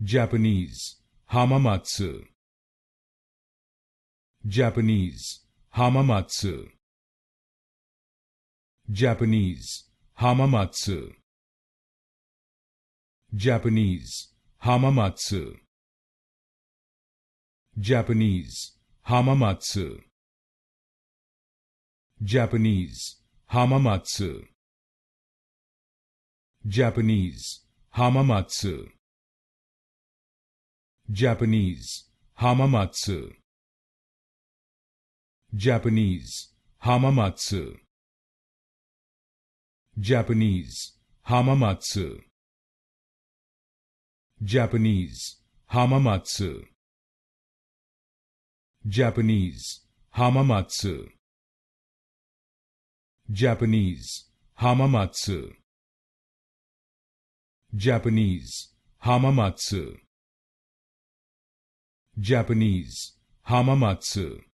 Japanese, Hamamatsu. Japanese, Hamamatsu. Japanese, Hamamatsu. Japanese, Hamamatsu. Japanese, Hamamatsu. Japanese, Hamamatsu. Japanese, Hamamatsu. Japanese, Hamamatsu. Japanese, Hamamatsu. Japanese, Hamamatsu. Japanese, Hamamatsu. Japanese, Hamamatsu. Japanese, Hamamatsu. Japanese, Hamamatsu. Japanese, Hamamatsu.